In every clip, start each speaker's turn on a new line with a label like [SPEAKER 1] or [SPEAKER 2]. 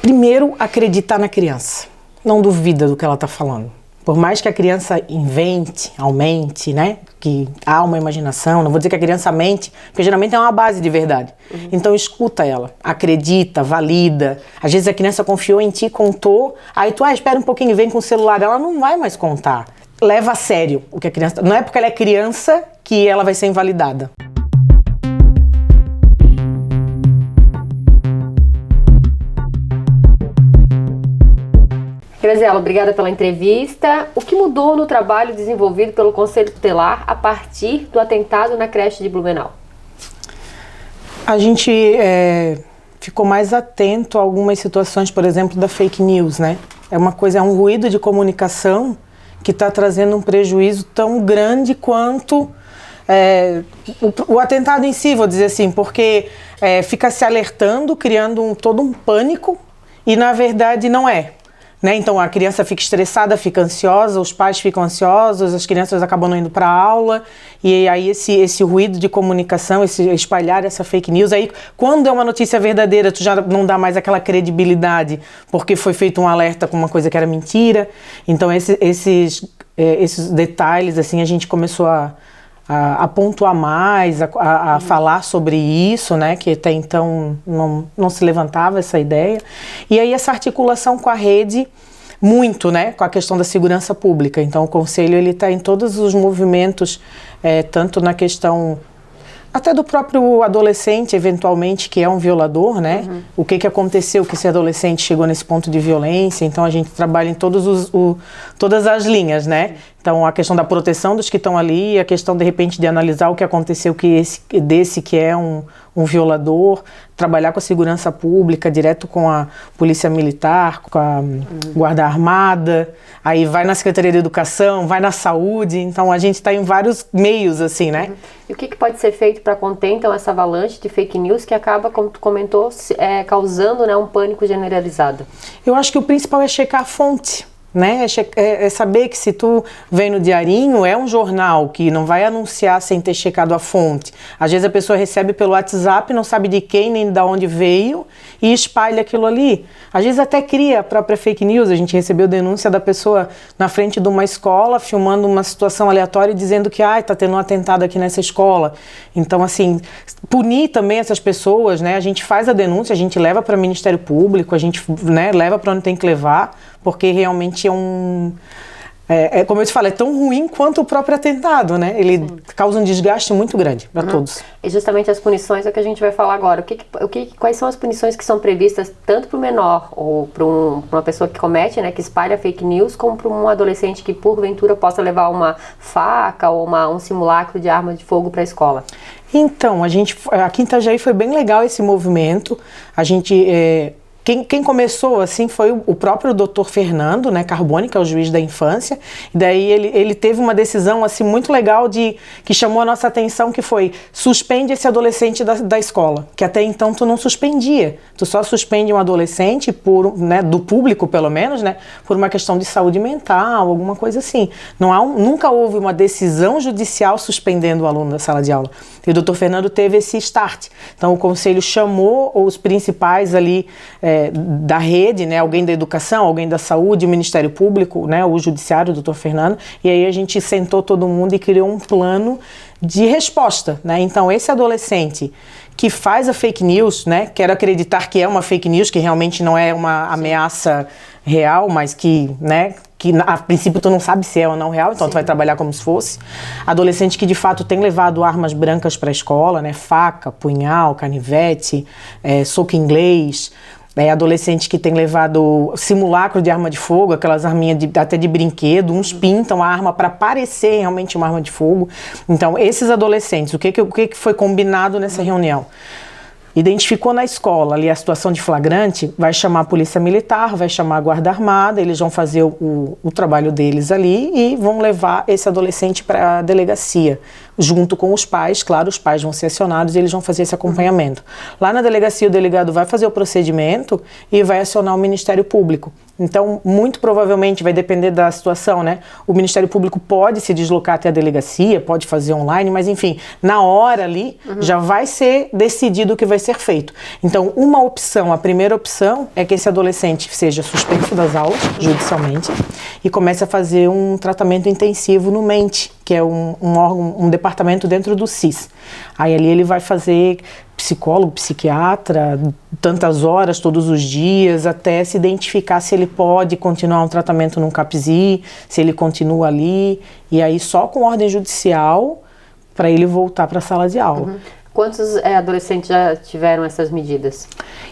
[SPEAKER 1] Primeiro, acreditar na criança. Não duvida do que ela está falando. Por mais que a criança invente, aumente, né? Que há uma imaginação, não vou dizer que a criança mente, porque geralmente é uma base de verdade. Então escuta ela, acredita, valida. Às vezes a criança confiou em ti, contou, aí tu, espera um pouquinho e vem com o celular. Ela não vai mais contar. Leva a sério o que a criança... Não é porque ela é criança que ela vai ser invalidada.
[SPEAKER 2] Graziela, obrigada pela entrevista. O que mudou no trabalho desenvolvido pelo Conselho Tutelar a partir do atentado na creche de Blumenau?
[SPEAKER 1] A gente ficou mais atento a algumas situações, por exemplo, da fake news, né? É um ruído de comunicação que está trazendo um prejuízo tão grande quanto o atentado em si, vou dizer assim, porque fica se alertando, criando todo um pânico e, na verdade, não é. Né? Então a criança fica estressada, fica ansiosa, os pais ficam ansiosos, as crianças acabam não indo para a aula, e aí esse ruído de comunicação, esse espalhar essa fake news, aí quando é uma notícia verdadeira tu já não dá mais aquela credibilidade, porque foi feito um alerta com uma coisa que era mentira. Então esses detalhes assim a gente começou a pontuar mais, a falar sobre isso, né, que até então não se levantava essa ideia. E aí essa articulação com a rede, muito, né, com a questão da segurança pública. Então o Conselho ele está em todos os movimentos, tanto na questão até do próprio adolescente, eventualmente, que é um violador, né? O que aconteceu que esse adolescente chegou nesse ponto de violência. Então a gente trabalha em todas as linhas, né? Então a questão da proteção dos que estão ali, a questão de repente de analisar o que aconteceu desse que é um violador, trabalhar com a segurança pública, direto com a polícia militar, com a guarda armada, aí vai na Secretaria de Educação, vai na saúde. Então a gente está em vários meios assim, né?
[SPEAKER 2] E o que pode ser feito para conter então essa avalanche de fake news que acaba, como tu comentou, causando, né, um pânico generalizado? Eu
[SPEAKER 1] acho que o principal é checar a fonte. Né? É saber que se tu vem no Diarinho, é um jornal que não vai anunciar sem ter checado a fonte. Às vezes a pessoa recebe pelo WhatsApp, não sabe de quem nem de onde veio e espalha aquilo ali. Às vezes até cria a própria fake news. A gente recebeu denúncia da pessoa na frente de uma escola filmando uma situação aleatória e dizendo que tá tendo um atentado aqui nessa escola. Então assim, punir também essas pessoas, né? A gente faz a denúncia, a gente leva para o Ministério Público, a gente, né, leva para onde tem que levar, porque realmente como eu te falei, é tão ruim quanto o próprio atentado, né? Ele causa um desgaste muito grande para todos.
[SPEAKER 2] E justamente as punições é o que a gente vai falar agora. Quais são as punições que são previstas tanto para o menor ou para uma pessoa que comete, né, que espalha fake news, como para um adolescente que porventura possa levar uma faca ou um simulacro de arma de fogo para a escola?
[SPEAKER 1] Então, aqui em Itajaí foi bem legal esse movimento. A gente... Quem começou assim foi o próprio Dr. Fernando, né, Carboni, que é o juiz da infância. E daí ele teve uma decisão assim muito legal que chamou a nossa atenção, que foi: suspende esse adolescente da escola, que até então tu não suspendia. Tu só suspende um adolescente do público, pelo menos, né, por uma questão de saúde mental, alguma coisa assim. Nunca houve uma decisão judicial suspendendo o aluno da sala de aula. E o Dr. Fernando teve esse start. Então o conselho chamou os principais ali da rede, né, alguém da educação, alguém da saúde, o Ministério Público, né, o judiciário, o Dr. Fernando, e aí a gente sentou todo mundo e criou um plano de resposta, né? Então esse adolescente que faz a fake news, né, quer acreditar que é uma fake news, que realmente não é uma ameaça real, mas que, né, que a princípio tu não sabe se é ou não real, então tu vai trabalhar como se fosse. Adolescente que de fato tem levado armas brancas para a escola, né, faca, punhal, canivete, soco inglês. Adolescente que tem levado simulacro de arma de fogo, aquelas arminhas até de brinquedo, uns pintam a arma para parecer realmente uma arma de fogo. Então, esses adolescentes, o que foi combinado nessa reunião? Identificou na escola ali a situação de flagrante, vai chamar a polícia militar, vai chamar a guarda armada, eles vão fazer o trabalho deles ali e vão levar esse adolescente para a delegacia, junto com os pais. Claro, os pais vão ser acionados e eles vão fazer esse acompanhamento. Lá na delegacia o delegado vai fazer o procedimento e vai acionar o Ministério Público. Então, muito provavelmente vai depender da situação, né? O Ministério Público pode se deslocar até a delegacia, pode fazer online, mas enfim, na hora ali já vai ser decidido o que vai ser feito. Então, uma opção, a primeira opção é que esse adolescente seja suspenso das aulas, judicialmente, e comece a fazer um tratamento intensivo no MENT, que é um órgão, um departamento dentro do SIS. Aí ali ele vai fazer psicólogo, psiquiatra, tantas horas todos os dias, até se identificar se ele pode continuar um tratamento num CAPSI, se ele continua ali, e aí só com ordem judicial para ele voltar para a sala de aula.
[SPEAKER 2] Quantos adolescentes já tiveram essas medidas?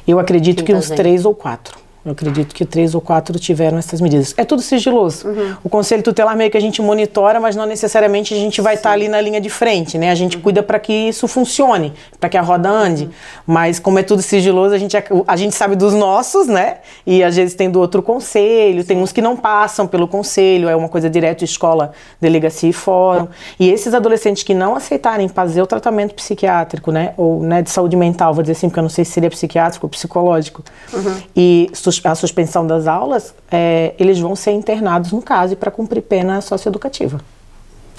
[SPEAKER 1] Eu acredito que uns 3 ou 4. Eu acredito que 3 ou 4 tiveram essas medidas. É tudo sigiloso. O Conselho Tutelar meio que a gente monitora, mas não necessariamente a gente vai estar ali na linha de frente, né? A gente cuida para que isso funcione, para que a roda ande. Mas como é tudo sigiloso, a gente sabe dos nossos, né? E às vezes tem do outro conselho, tem uns que não passam pelo conselho, é uma coisa direto escola, delegacia e fórum. E esses adolescentes que não aceitarem fazer o tratamento psiquiátrico, né? Ou né, de saúde mental, vou dizer assim, porque eu não sei se seria psiquiátrico ou psicológico. E a suspensão das aulas, eles vão ser internados no CASE para cumprir pena socioeducativa.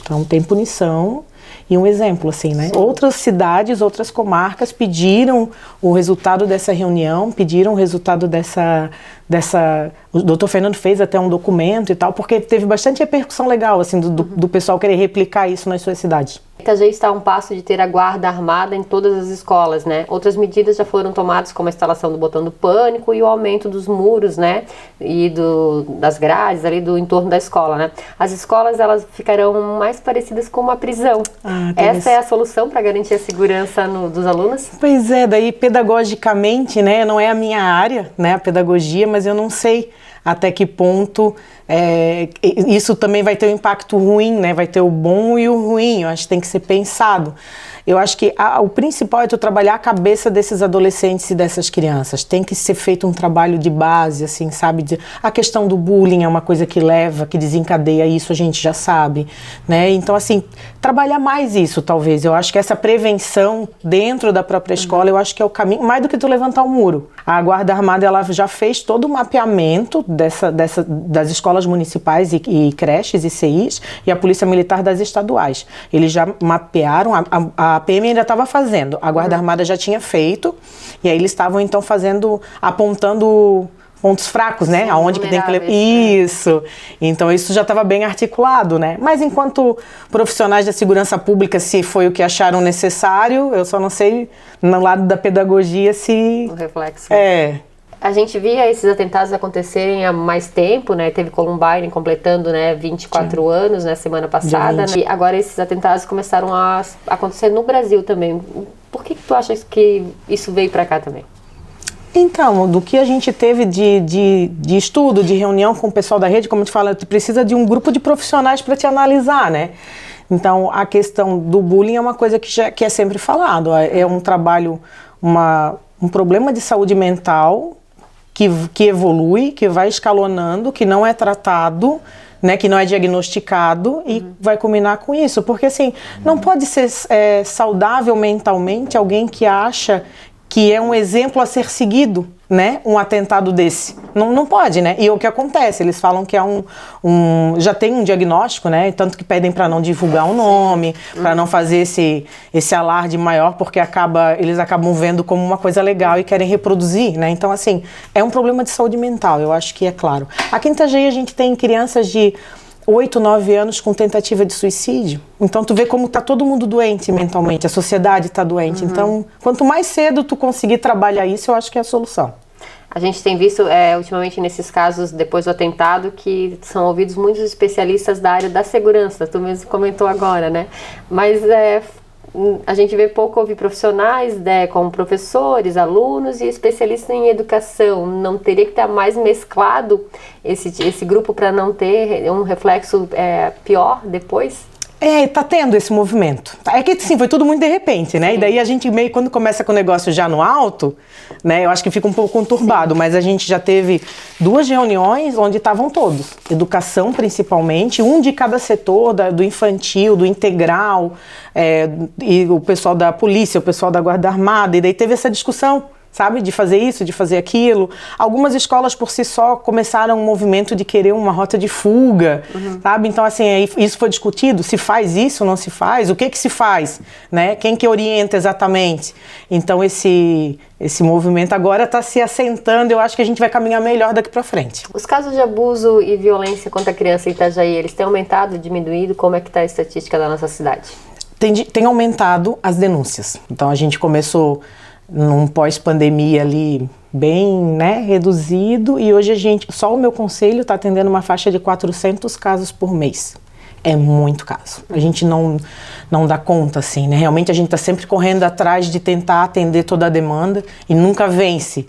[SPEAKER 1] Então tem punição e um exemplo, assim, né? Sim. Outras cidades, outras comarcas pediram o resultado dessa reunião, pediram o resultado dessa... O doutor Fernando fez até um documento e tal, porque teve bastante repercussão legal, assim, do pessoal querer replicar isso nas suas cidades.
[SPEAKER 2] Itajaí está a um passo de ter a guarda armada em todas as escolas, né? Outras medidas já foram tomadas, como a instalação do botão do pânico e o aumento dos muros, né? E das grades ali do entorno da escola, né? As escolas, elas ficarão mais parecidas com uma prisão. Essa é a solução para garantir a segurança dos alunos?
[SPEAKER 1] Pois é, daí pedagogicamente, né? Não é a minha área, né? A pedagogia, mas eu não sei até que ponto isso também vai ter um impacto ruim, né? Vai ter o bom e o ruim, eu acho que tem que ser pensado. Eu acho que o principal é tu trabalhar a cabeça desses adolescentes e dessas crianças. Tem que ser feito um trabalho de base, assim, sabe? A questão do bullying é uma coisa que que desencadeia isso, a gente já sabe, né? Então, assim, trabalhar mais isso, talvez. Eu acho que essa prevenção dentro da própria escola, eu acho que é o caminho, mais do que tu levantar um muro. A Guarda Armada, ela já fez todo o mapeamento das escolas municipais e creches e CIs e a Polícia Militar das estaduais. Eles já mapearam, a PM ainda estava fazendo, a Guarda Armada já tinha feito, e aí eles estavam então apontando pontos fracos, né? Sim, aonde que tem que levar. Isso. Então isso já estava bem articulado, né? Mas enquanto profissionais da segurança pública, se foi o que acharam necessário, eu só não sei no lado da pedagogia se...
[SPEAKER 2] O reflexo. A gente via esses atentados acontecerem há mais tempo, né? Teve Columbine completando, né, 24 anos na semana passada, né? E agora esses atentados começaram a acontecer no Brasil também. Por que tu achas que isso veio para cá também?
[SPEAKER 1] Então, do que a gente teve de estudo, de reunião com o pessoal da rede, como eu te falo, tu precisa de um grupo de profissionais para te analisar, né? Então, a questão do bullying é uma coisa que é sempre falado. É um trabalho, um problema de saúde mental que evolui, que vai escalonando, que não é tratado, né, que não é diagnosticado e vai culminar com isso. Porque, assim, não pode ser saudável mentalmente alguém que acha que é um exemplo a ser seguido, né, um atentado desse. Não pode, né? E o que acontece? Eles falam que é já tem um diagnóstico, né? Tanto que pedem para não divulgar o nome, para não fazer esse alarde maior, porque eles acabam vendo como uma coisa legal e querem reproduzir, né? Então, assim, é um problema de saúde mental, eu acho que é claro. Aqui em Itajaí a gente tem crianças de 8, 9 anos com tentativa de suicídio. Então, tu vê como tá todo mundo doente mentalmente, a sociedade tá doente. Então, quanto mais cedo tu conseguir trabalhar isso, eu acho que é a solução.
[SPEAKER 2] A gente tem visto, ultimamente, nesses casos, depois do atentado, que são ouvidos muitos especialistas da área da segurança. Tu mesmo comentou agora, né? Mas a gente vê pouco ouvir profissionais, né, como professores, alunos e especialistas em educação. Não teria que estar mais mesclado esse grupo para não ter um reflexo pior depois?
[SPEAKER 1] Tá tendo esse movimento. É que, sim, foi tudo muito de repente, né? Sim. E daí a gente meio, quando começa com o negócio já no alto, né? Eu acho que fica um pouco conturbado, sim. Mas a gente já teve 2 reuniões onde estavam todos. Educação, principalmente, um de cada setor, do infantil, do integral, e o pessoal da polícia, o pessoal da Guarda Armada, e daí teve essa discussão, sabe? De fazer isso, de fazer aquilo. Algumas escolas por si só começaram um movimento de querer uma rota de fuga, sabe? Então, assim, isso foi discutido, se faz isso, não se faz, o que se faz, né? Quem que orienta exatamente? Então, esse movimento agora está se assentando, eu acho que a gente vai caminhar melhor daqui para frente.
[SPEAKER 2] Os casos de abuso e violência contra a criança em Itajaí, eles têm aumentado, diminuído? Como é que está a estatística da nossa cidade?
[SPEAKER 1] Tem aumentado as denúncias. Então, a gente começou num pós-pandemia ali bem, né, reduzido, e hoje só o meu conselho está atendendo uma faixa de 400 casos por mês. É muito caso. A gente não dá conta, assim, né? Realmente a gente está sempre correndo atrás de tentar atender toda a demanda e nunca vence.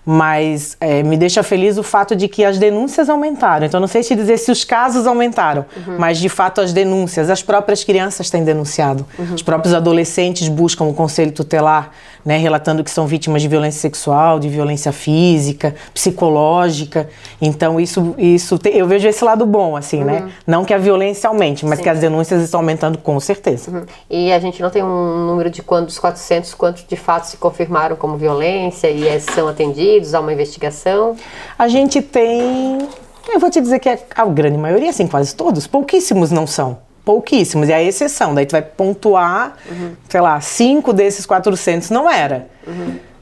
[SPEAKER 1] Mas me deixa feliz o fato de que as denúncias aumentaram. Então, não sei te dizer se os casos aumentaram, mas, de fato, as denúncias, as próprias crianças têm denunciado. Os próprios adolescentes buscam o conselho tutelar, né, relatando que são vítimas de violência sexual, de violência física, psicológica. Então, eu vejo esse lado bom, assim, né? Não que a violência aumente, mas que as denúncias estão aumentando com certeza.
[SPEAKER 2] E a gente não tem um número de dos 400, quantos de fato se confirmaram como violência e são atendidos? Há uma investigação?
[SPEAKER 1] A gente tem, eu vou te dizer que a grande maioria, assim, quase todos, pouquíssimos não são. Pouquíssimos, e a exceção, daí tu vai pontuar, sei lá, 5 desses 400 não era.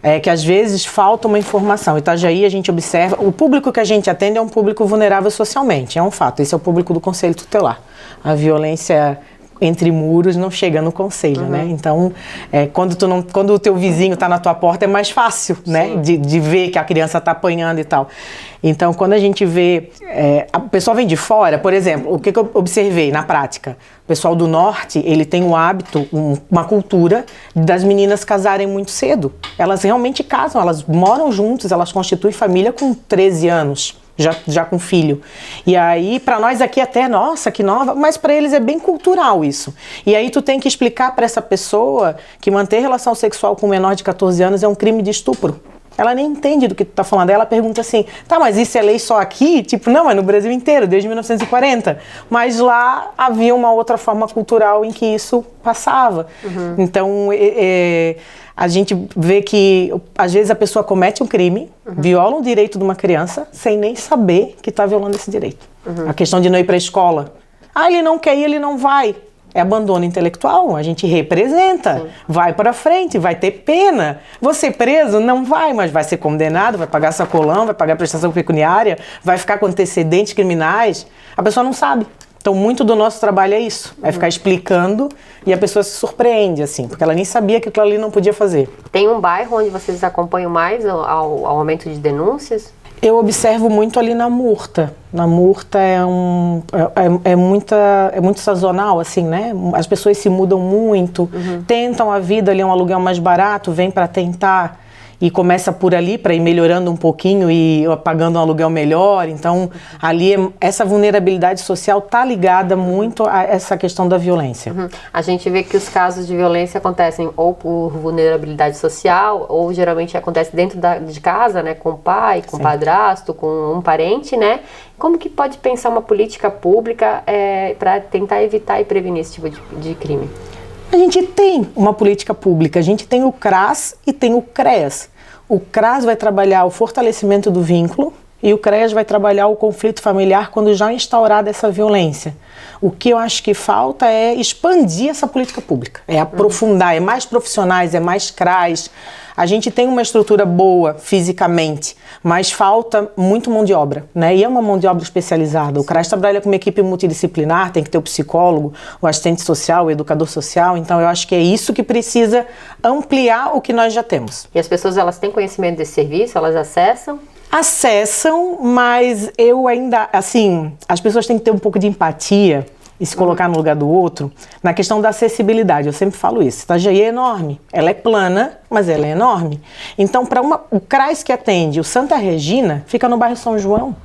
[SPEAKER 1] É que às vezes falta uma informação. Itajaí a gente observa, o público que a gente atende é um público vulnerável socialmente, é um fato, esse é o público do Conselho Tutelar. A violência entre muros não chega no conselho, né? Então, quando o teu vizinho está na tua porta é mais fácil, né? De ver que a criança está apanhando e tal. Então, quando a gente vê, a pessoa vem de fora, por exemplo, o que eu observei na prática? O pessoal do norte, ele tem um hábito, uma cultura das meninas casarem muito cedo. Elas realmente casam, elas moram juntas, elas constituem família com 13 anos. Já com filho. E aí, para nós aqui até, nossa, que nova, mas para eles é bem cultural isso. E aí tu tem que explicar para essa pessoa que manter relação sexual com um menor de 14 anos é um crime de estupro. Ela nem entende do que tu tá falando. Ela pergunta assim, tá, mas isso é lei só aqui? Tipo, não, é no Brasil inteiro, desde 1940. Mas lá havia uma outra forma cultural em que isso passava. Então, a gente vê que, às vezes, a pessoa comete um crime, viola um direito de uma criança, sem nem saber que está violando esse direito. A questão de não ir para a escola. Ah, ele não quer ir, ele não vai. É abandono intelectual, a gente representa, vai para frente, vai ter pena. Você preso não vai, mas vai ser condenado, vai pagar sacolão, vai pagar prestação pecuniária, vai ficar com antecedentes criminais. A pessoa não sabe. Então, muito do nosso trabalho é isso, é ficar explicando e a pessoa se surpreende, assim, porque ela nem sabia que aquilo ali não podia fazer. Tem um bairro onde vocês acompanham mais ao aumento de denúncias? Eu observo muito ali na Murta. Na Murta é muito sazonal, assim, né? As pessoas se mudam muito, tentam a vida ali, um aluguel mais barato, vem para tentar e começa por ali para ir melhorando um pouquinho e pagando um aluguel melhor. Então, ali essa vulnerabilidade social está ligada muito a essa questão da violência. A gente vê que os casos de violência acontecem ou por vulnerabilidade social, ou geralmente acontece dentro de casa, né, com o pai, com o padrasto, com um parente, né? Como que pode pensar uma política pública para tentar evitar e prevenir esse tipo de crime? A gente tem uma política pública, a gente tem o CRAS e tem o CREAS. O CRAS vai trabalhar o fortalecimento do vínculo e o CREAS vai trabalhar o conflito familiar quando já instaurada essa violência. O que eu acho que falta é expandir essa política pública, é aprofundar, é mais profissionais, é mais CRAS. A gente tem uma estrutura boa fisicamente, mas falta muito mão de obra, né? E é uma mão de obra especializada. O CRAS trabalha com uma equipe multidisciplinar, tem que ter o psicólogo, o assistente social, o educador social. Então, eu acho que é isso que precisa ampliar o que nós já temos. E as pessoas, elas têm conhecimento desse serviço? Elas acessam? Acessam, mas eu ainda, assim, as pessoas têm que ter um pouco de empatia e se colocar no lugar do outro, na questão da acessibilidade. Eu sempre falo isso. Itajaí é enorme. Ela é plana, mas ela é enorme. Então, o CRAS que atende o Santa Regina fica no bairro São João.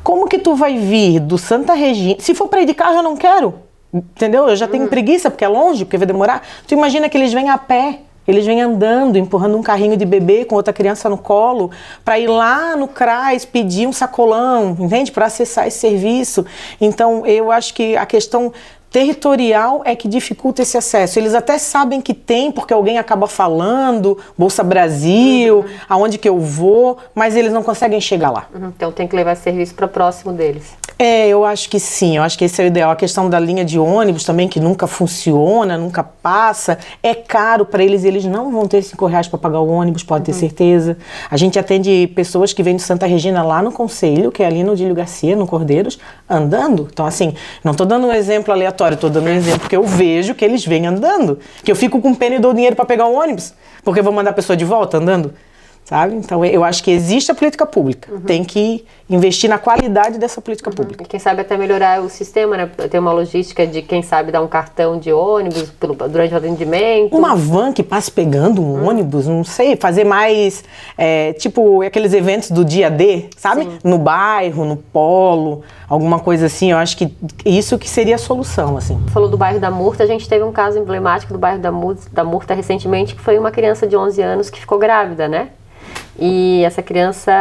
[SPEAKER 1] Como que tu vai vir do Santa Regina? Se for para ir de carro, eu não quero. Entendeu? Eu já tenho preguiça, porque é longe, porque vai demorar. Tu imagina que eles vêm a pé. Eles vêm andando, empurrando um carrinho de bebê com outra criança no colo, para ir lá no CRAS pedir um sacolão, entende? Para acessar esse serviço. Então, eu acho que a questão territorial é que dificulta esse acesso. Eles até sabem que tem, porque alguém acaba falando, Bolsa Brasil, aonde que eu vou, mas eles não conseguem chegar lá.
[SPEAKER 2] Então tem que levar esse serviço para próximo deles.
[SPEAKER 1] Eu acho que sim, eu acho que esse é o ideal. A questão da linha de ônibus também, que nunca funciona, nunca passa, é caro para eles, eles não vão ter R$5 para pagar o ônibus, pode ter certeza. A gente atende pessoas que vêm de Santa Regina lá no Conselho, que é ali no Dílio Garcia, no Cordeiros, andando. Então assim, não estou dando um exemplo aleatório, estou dando um exemplo que eu vejo que eles vêm andando, que eu fico com pena e dou dinheiro para pegar o ônibus, porque eu vou mandar a pessoa de volta andando. Sabe? Então eu acho que existe a política pública, tem que investir na qualidade dessa política pública.
[SPEAKER 2] E quem sabe até melhorar o sistema, né? Ter uma logística de quem sabe dar um cartão de ônibus durante o atendimento.
[SPEAKER 1] Uma van que passe pegando um ônibus, não sei, fazer mais, tipo aqueles eventos do dia D, sabe? Sim. No bairro, no polo, alguma coisa assim, eu acho que isso que seria a solução, assim.
[SPEAKER 2] Falou do bairro da Murta, a gente teve um caso emblemático do bairro da Murta recentemente, que foi uma criança de 11 anos que ficou grávida, né? E essa criança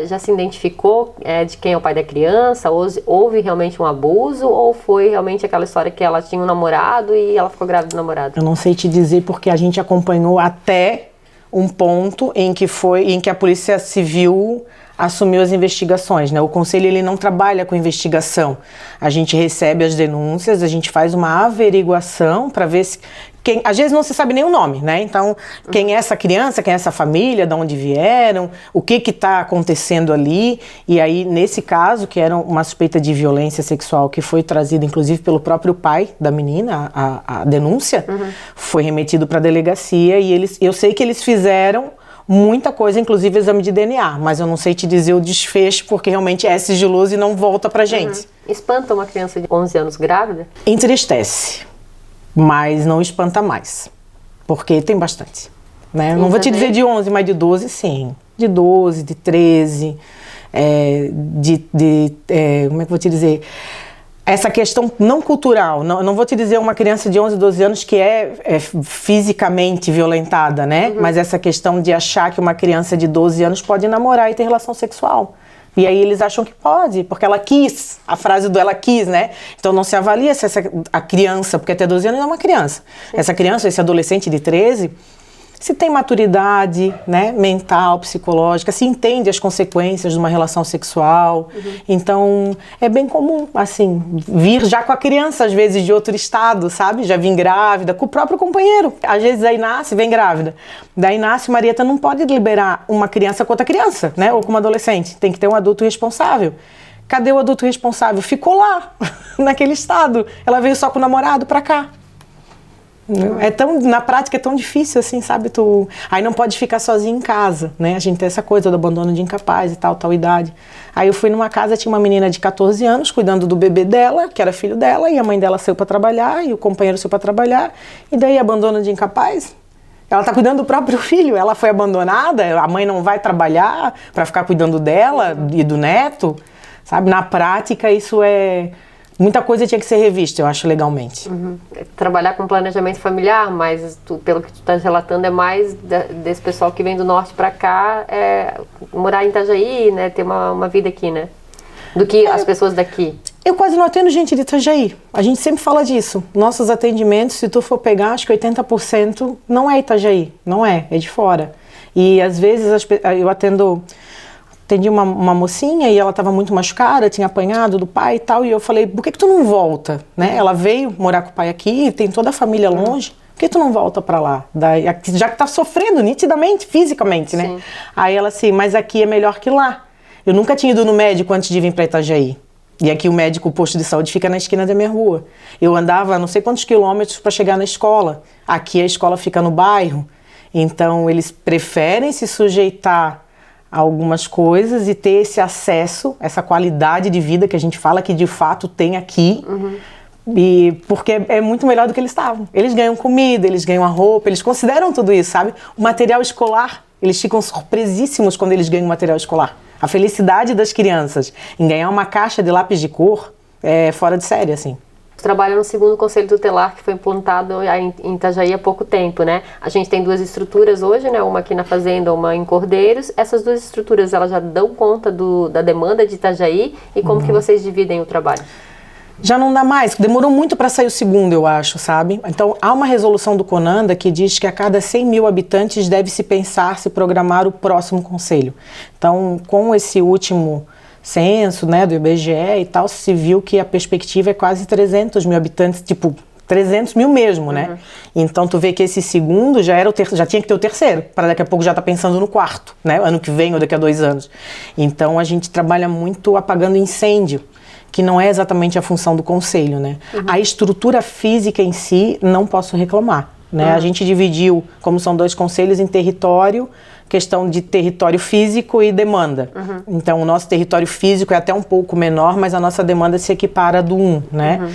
[SPEAKER 2] já se identificou de quem é o pai da criança? Houve realmente um abuso ou foi realmente aquela história que ela tinha um namorado e ela ficou grávida do namorado?
[SPEAKER 1] Eu não sei te dizer porque a gente acompanhou até um ponto em que a Polícia Civil assumiu as investigações, né? O Conselho ele não trabalha com investigação. A gente recebe as denúncias, a gente faz uma averiguação para ver se às vezes não se sabe nem o nome, né? Então, quem é essa criança, quem é essa família, de onde vieram, o que está acontecendo ali. E aí, nesse caso, que era uma suspeita de violência sexual, que foi trazida, inclusive, pelo próprio pai da menina, a denúncia, foi remetido para a delegacia e eu sei que eles fizeram muita coisa, inclusive exame de DNA, mas eu não sei te dizer o desfecho, porque realmente é sigiloso e não volta pra gente.
[SPEAKER 2] Espanta uma criança de 11 anos grávida?
[SPEAKER 1] Entristece, mas não espanta mais, porque tem bastante, né? Não vou te dizer de 11, mas de 12 sim, de 12, de 13, como é que eu vou te dizer? Essa questão não cultural, não vou te dizer uma criança de 11, 12 anos que é fisicamente violentada, né? Mas essa questão de achar que uma criança de 12 anos pode namorar e ter relação sexual. E aí eles acham que pode, porque ela quis, a frase do ela quis, né? Então não se avalia se a criança, porque até 12 anos é uma criança. Sim. Essa criança, esse adolescente de 13... se tem maturidade, né, mental, psicológica, se entende as consequências de uma relação sexual. Então, é bem comum, assim, vir já com a criança, às vezes, de outro estado, sabe? Já vim grávida, com o próprio companheiro. Às vezes, aí nasce, vem grávida. Daí nasce, Marieta não pode liberar uma criança com outra criança, né? Ou com uma adolescente. Tem que ter um adulto responsável. Cadê o adulto responsável? Ficou lá, naquele estado. Ela veio só com o namorado pra cá. Na prática é tão difícil assim, sabe? Aí não pode ficar sozinho em casa, né? A gente tem essa coisa do abandono de incapaz e tal idade. Aí eu fui numa casa, tinha uma menina de 14 anos cuidando do bebê dela, que era filho dela, e a mãe dela saiu para trabalhar, e o companheiro saiu para trabalhar, e daí abandono de incapaz. Ela tá cuidando do próprio filho, ela foi abandonada, a mãe não vai trabalhar para ficar cuidando dela e do neto, sabe? Na prática isso muita coisa tinha que ser revista, eu acho, legalmente.
[SPEAKER 2] Trabalhar com planejamento familiar, mas pelo que tu estás relatando, é mais desse pessoal que vem do norte para cá, morar em Itajaí, né, ter uma vida aqui, né? Do que as pessoas daqui.
[SPEAKER 1] Eu quase não atendo gente de Itajaí. A gente sempre fala disso. Nossos atendimentos, se tu for pegar, acho que 80% não é Itajaí. Não é de fora. E às vezes eu atendi uma mocinha e ela estava muito machucada, tinha apanhado do pai e tal, e eu falei, por que tu não volta? Né? Ela veio morar com o pai aqui, tem toda a família longe, por que tu não volta para lá? Já que tá sofrendo nitidamente, fisicamente, né? Sim. Aí ela assim, mas aqui é melhor que lá. Eu nunca tinha ido no médico antes de vir para Itajaí. E aqui o posto de saúde fica na esquina da minha rua. Eu andava não sei quantos quilômetros para chegar na escola. Aqui a escola fica no bairro. Então eles preferem se sujeitar algumas coisas e ter esse acesso, essa qualidade de vida que a gente fala que de fato tem aqui, e porque é muito melhor do que eles estavam. Eles ganham comida, eles ganham a roupa, eles consideram tudo isso, sabe? O material escolar, eles ficam surpresíssimos quando eles ganham o material escolar. A felicidade das crianças em ganhar uma caixa de lápis de cor é fora de série, assim.
[SPEAKER 2] Trabalha no segundo conselho tutelar que foi implantado em Itajaí há pouco tempo, né? A gente tem 2 estruturas hoje, né? Uma aqui na Fazenda, uma em Cordeiros. Essas 2 estruturas, elas já dão conta da demanda de Itajaí? E como que vocês dividem o trabalho?
[SPEAKER 1] Já não dá mais, demorou muito para sair o segundo, eu acho, sabe? Então, há uma resolução do CONANDA que diz que a cada 100 mil habitantes deve-se pensar, se programar o próximo conselho. Então, com esse último censo, né, do IBGE e tal, se viu que a perspectiva é quase 300 mil habitantes, tipo, 300 mil mesmo, né? Então, tu vê que esse segundo já tinha que ter o terceiro, para daqui a pouco já tá pensando no quarto, né? Ano que vem ou daqui a 2 anos. Então, a gente trabalha muito apagando incêndio, que não é exatamente a função do conselho, né? A estrutura física em si, não posso reclamar, né? A gente dividiu, como são 2 conselhos, em território, questão de território físico e demanda. Então, o nosso território físico é até um pouco menor, mas a nossa demanda se equipara do 1, né?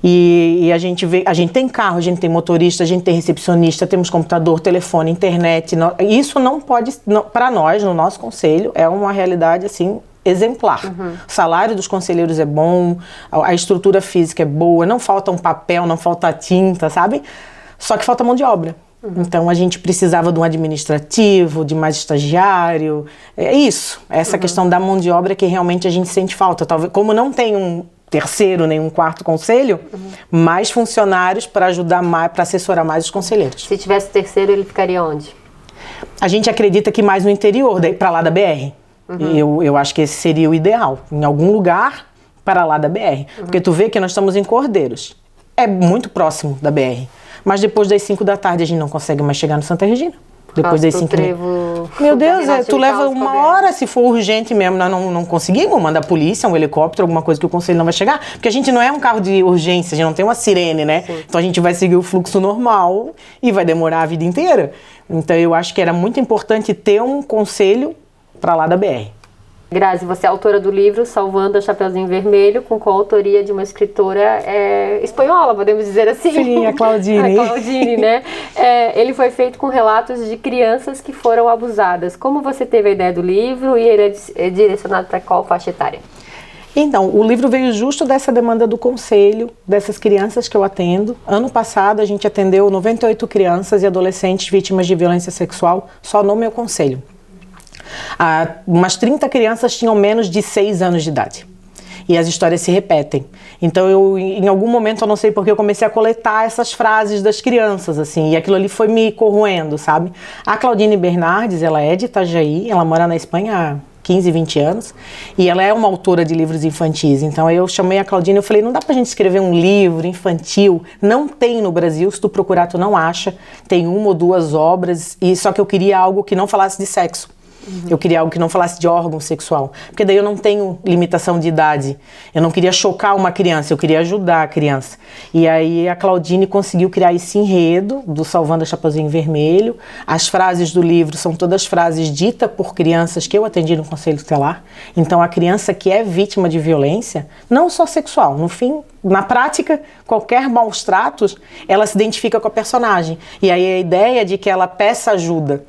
[SPEAKER 1] E a gente tem carro, a gente tem motorista, a gente tem recepcionista, temos computador, telefone, internet. Isso não pode, para nós, no nosso conselho, é uma realidade, assim, exemplar. O salário dos conselheiros é bom, a estrutura física é boa, não falta um papel, não falta tinta, sabe? Só que falta mão de obra. Então, a gente precisava de um administrativo, de mais estagiário. É isso, essa questão da mão de obra que realmente a gente sente falta. Talvez, como não tem um terceiro nem um quarto conselho, mais funcionários para ajudar mais, para assessorar mais os conselheiros.
[SPEAKER 2] Se tivesse terceiro, ele ficaria onde?
[SPEAKER 1] A gente acredita que mais no interior, para lá da BR. Eu acho que esse seria o ideal, em algum lugar para lá da BR. Porque tu vê que nós estamos em Cordeiros, é muito próximo da BR, mas depois das 5 da tarde a gente não consegue mais chegar no Santa Regina. Depois das 5 Meu Deus, tu leva 1 hora, se for urgente mesmo, nós não conseguimos mandar a polícia, um helicóptero, alguma coisa que o conselho não vai chegar, porque a gente não é um carro de urgência, a gente não tem uma sirene, né? Então a gente vai seguir o fluxo normal e vai demorar a vida inteira. Então eu acho que era muito importante ter um conselho para lá da BR.
[SPEAKER 2] Grazi, você é autora do livro Salvando a Chapeuzinho Vermelho, com coautoria de uma escritora espanhola, podemos dizer assim?
[SPEAKER 1] Sim, a Claudine.
[SPEAKER 2] A Claudine, né? Ele foi feito com relatos de crianças que foram abusadas. Como você teve a ideia do livro e ele é direcionado para qual faixa etária?
[SPEAKER 1] Então, o livro veio justo dessa demanda do conselho, dessas crianças que eu atendo. Ano passado, a gente atendeu 98 crianças e adolescentes vítimas de violência sexual só no meu conselho. Umas 30 crianças tinham menos de 6 anos de idade. E as histórias se repetem. Então, em algum momento, eu não sei porque, eu comecei a coletar essas frases das crianças, assim, e aquilo ali foi me corroendo, sabe? A Claudine Bernardes, ela é de Itajaí, ela mora na Espanha há 15, 20 anos, e ela é uma autora de livros infantis. Então, eu chamei a Claudine e falei, não dá pra gente escrever um livro infantil? Não tem no Brasil, se tu procurar, tu não acha. Tem 1 ou 2 obras, só que eu queria algo que não falasse de sexo. Eu queria algo que não falasse de órgão sexual, porque daí eu não tenho limitação de idade. Eu não queria chocar uma criança, eu queria ajudar a criança. E aí a Claudine conseguiu criar esse enredo do Salvando a Chapeuzinho Vermelho. As frases do livro são todas frases ditas por crianças que eu atendi no Conselho Tutelar. Então a criança que é vítima de violência, não só sexual, no fim, na prática, qualquer maus tratos, ela se identifica com a personagem. E aí a ideia de que ela peça ajuda.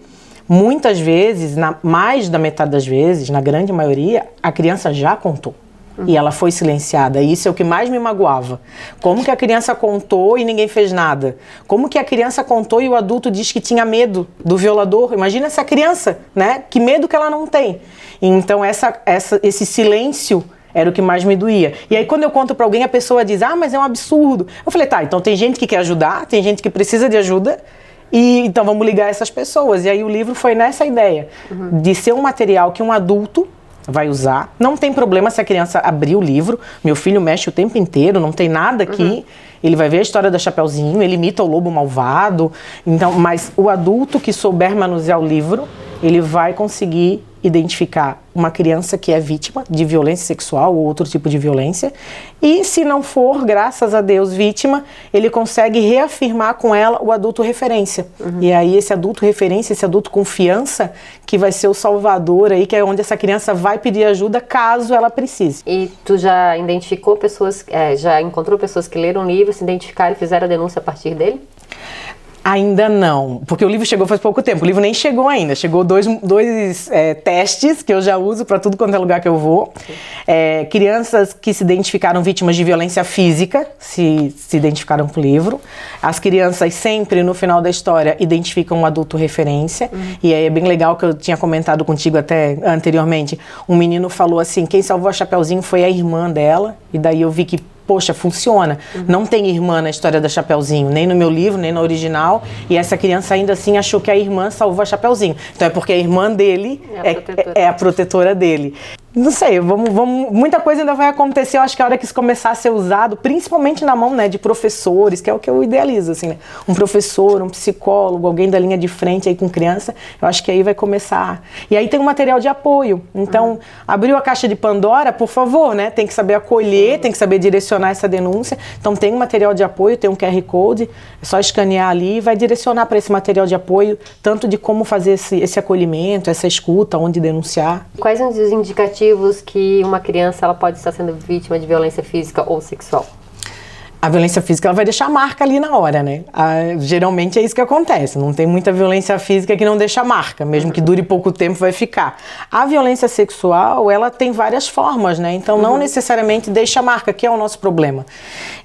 [SPEAKER 1] Muitas vezes, mais da metade das vezes, na grande maioria, a criança já contou. E ela foi silenciada. Isso é o que mais me magoava. Como que a criança contou e ninguém fez nada? Como que a criança contou e o adulto diz que tinha medo do violador? Imagina essa criança, né? Que medo que ela não tem. Então, esse silêncio era o que mais me doía. E aí, quando eu conto pra alguém, a pessoa diz, mas é um absurdo. Eu falei, tá, então tem gente que quer ajudar, tem gente que precisa de ajuda, e então vamos ligar essas pessoas. E aí o livro foi nessa ideia, de ser um material que um adulto vai usar. Não tem problema se a criança abrir o livro. Meu filho mexe o tempo inteiro, não tem nada aqui. Ele vai ver a história da Chapeuzinho, ele imita o lobo malvado. Então, mas o adulto que souber manusear o livro, ele vai conseguir identificar uma criança que é vítima de violência sexual ou outro tipo de violência, e se não for, graças a Deus, vítima, ele consegue reafirmar com ela o adulto referência. E aí esse adulto referência, esse adulto confiança, que vai ser o salvador aí, que é onde essa criança vai pedir ajuda caso ela precise.
[SPEAKER 2] E tu já identificou pessoas, já encontrou pessoas que leram o livro, se identificaram e fizeram a denúncia a partir dele?
[SPEAKER 1] Ainda não, porque o livro chegou faz pouco tempo. O livro nem chegou ainda. Chegou dois testes que eu já uso para tudo quanto é lugar que eu vou. Crianças que se identificaram vítimas de violência física se identificaram com o livro. As crianças sempre, no final da história, identificam um adulto referência. E aí é bem legal que eu tinha comentado contigo até anteriormente. Um menino falou assim, quem salvou a Chapeuzinho foi a irmã dela. E daí eu vi que poxa, funciona. Não tem irmã na história da Chapeuzinho, nem no meu livro, nem no original, e essa criança ainda assim achou que a irmã salvou a Chapeuzinho. Então é porque a irmã dele é a protetora dele. Não sei, muita coisa ainda vai acontecer, eu acho que a hora que isso começar a ser usado, principalmente na mão, né, de professores, que é o que eu idealizo, assim, né? Um professor, um psicólogo, alguém da linha de frente aí com criança, eu acho que aí vai começar. E aí tem um material de apoio, então, abriu a caixa de Pandora, por favor, né, tem que saber acolher, tem que saber direcionar essa denúncia, então tem um material de apoio, tem um QR Code, é só escanear ali e vai direcionar para esse material de apoio, tanto de como fazer esse acolhimento, essa escuta, onde denunciar.
[SPEAKER 2] Quais são os indicativos que uma criança ela pode estar sendo vítima de violência física ou sexual?
[SPEAKER 1] A violência física ela vai deixar marca ali na hora, né? Geralmente é isso que acontece. Não tem muita violência física que não deixa marca, mesmo que dure pouco tempo vai ficar. A violência sexual, ela tem várias formas, né? Então não necessariamente deixa marca, que é o nosso problema.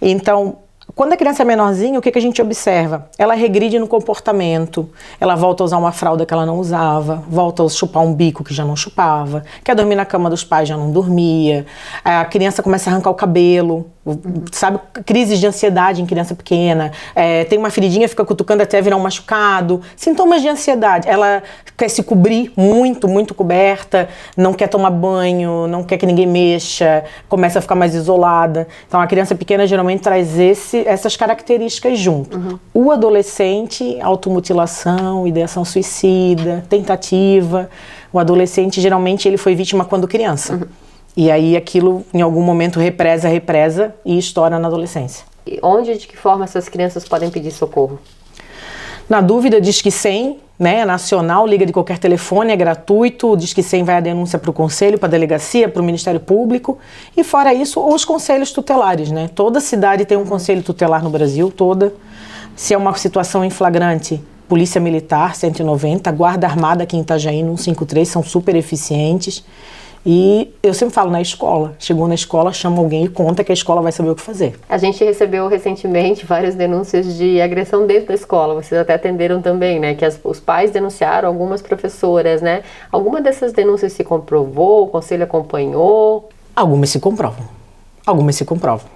[SPEAKER 1] Então, quando a criança é menorzinha, o que a gente observa? Ela regride no comportamento, ela volta a usar uma fralda que ela não usava, volta a chupar um bico que já não chupava, quer dormir na cama dos pais, já não dormia, a criança começa a arrancar o cabelo, sabe, crises de ansiedade em criança pequena, tem uma feridinha, fica cutucando até virar um machucado, sintomas de ansiedade, ela quer se cobrir muito, muito coberta, não quer tomar banho, não quer que ninguém mexa, começa a ficar mais isolada. Então a criança pequena geralmente traz essas características junto. O adolescente, automutilação, ideação suicida, tentativa. O adolescente geralmente ele foi vítima quando criança. E aí aquilo, em algum momento, represa e estoura na adolescência.
[SPEAKER 2] E onde e de que forma essas crianças podem pedir socorro?
[SPEAKER 1] Na dúvida, Disque 100, né, é nacional, liga de qualquer telefone, é gratuito. O Disque 100 vai a denúncia para o conselho, para a delegacia, para o Ministério Público. E fora isso, os conselhos tutelares, né? Toda cidade tem um conselho tutelar no Brasil, toda. Se é uma situação em flagrante, Polícia Militar, 190, Guarda Armada aqui em Itajaí, 153, são super eficientes. E eu sempre falo, na escola, chegou na escola, chama alguém e conta que a escola vai saber o que fazer.
[SPEAKER 2] A gente recebeu recentemente várias denúncias de agressão dentro da escola, vocês até atenderam também, né, que os pais denunciaram algumas professoras, né? Alguma dessas denúncias se comprovou, o conselho acompanhou?
[SPEAKER 1] Algumas se comprovam,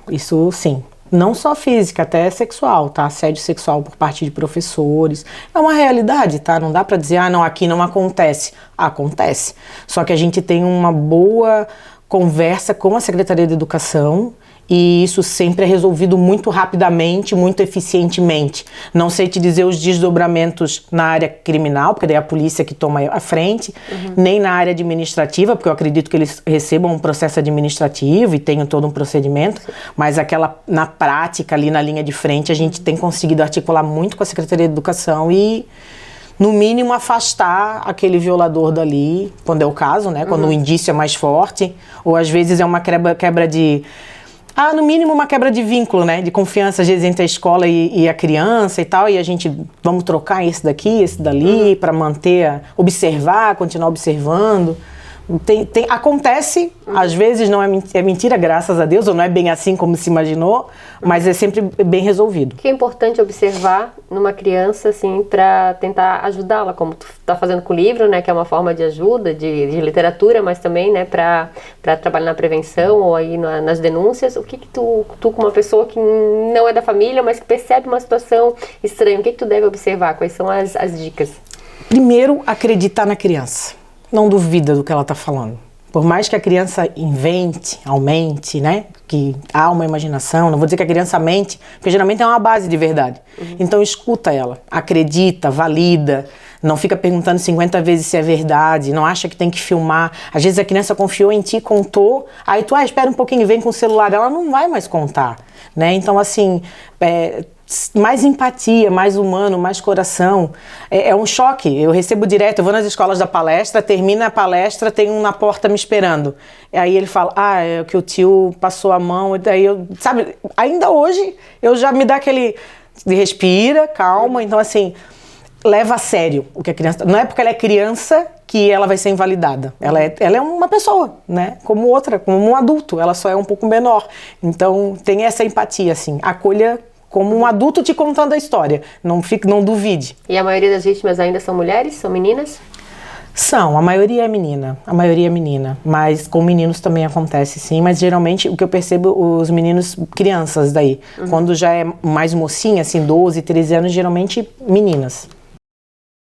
[SPEAKER 1] isso sim. Não só física, até sexual, tá? Assédio sexual por parte de professores. É uma realidade, tá? Não dá pra dizer, não, aqui não acontece. Acontece. Só que a gente tem uma boa conversa com a Secretaria de Educação e isso sempre é resolvido muito rapidamente, muito eficientemente. Não sei te dizer os desdobramentos na área criminal, porque daí é a polícia que toma a frente, nem na área administrativa, porque eu acredito que eles recebam um processo administrativo e tenham todo um procedimento, mas na prática, ali na linha de frente, a gente tem conseguido articular muito com a Secretaria de Educação e, no mínimo, afastar aquele violador dali, quando é o caso, né? Quando o indício é mais forte, ou às vezes é uma quebra de... no mínimo uma quebra de vínculo, né? De confiança, às vezes, entre a escola e a criança e tal, e a gente, vamos trocar esse daqui, esse dali, para manter, observar, continuar observando. Acontece, às vezes não é mentira, graças a Deus, ou não é bem assim como se imaginou, mas é sempre bem resolvido.
[SPEAKER 2] O que é importante observar numa criança, assim, para tentar ajudá-la, como tu está fazendo com o livro, né, que é uma forma de ajuda, de literatura, mas também, né, para trabalhar na prevenção ou aí nas denúncias. O que tu, como uma pessoa que não é da família, mas que percebe uma situação estranha, o que tu deve observar? Quais são as dicas?
[SPEAKER 1] Primeiro, acreditar na criança. Não duvida do que ela está falando. Por mais que a criança invente, aumente, né? Que há uma imaginação, não vou dizer que a criança mente, porque geralmente é uma base de verdade. Então escuta ela, acredita, valida, não fica perguntando 50 vezes se é verdade, não acha que tem que filmar. Às vezes a criança confiou em ti, contou, aí tu, espera um pouquinho, vem com o celular, ela não vai mais contar, né? Então assim, mais empatia, mais humano, mais coração. É um choque. Eu recebo direto, eu vou nas escolas da palestra, termina a palestra, tem um na porta me esperando. Aí ele fala, é que o tio passou a mão, e daí sabe, ainda hoje eu já me dá aquele respira, calma, então assim, leva a sério o que a criança... Não é porque ela é criança que ela vai ser invalidada. Ela é uma pessoa, né? Como outra, como um adulto, ela só é um pouco menor. Então tem essa empatia, assim, acolha como um adulto te contando a história. Não duvide.
[SPEAKER 2] E a maioria das vítimas ainda são mulheres? São meninas?
[SPEAKER 1] São, a maioria é menina, mas com meninos também acontece sim, mas geralmente o que eu percebo, os meninos, crianças daí, quando já é mais mocinha, assim, 12, 13 anos, geralmente meninas.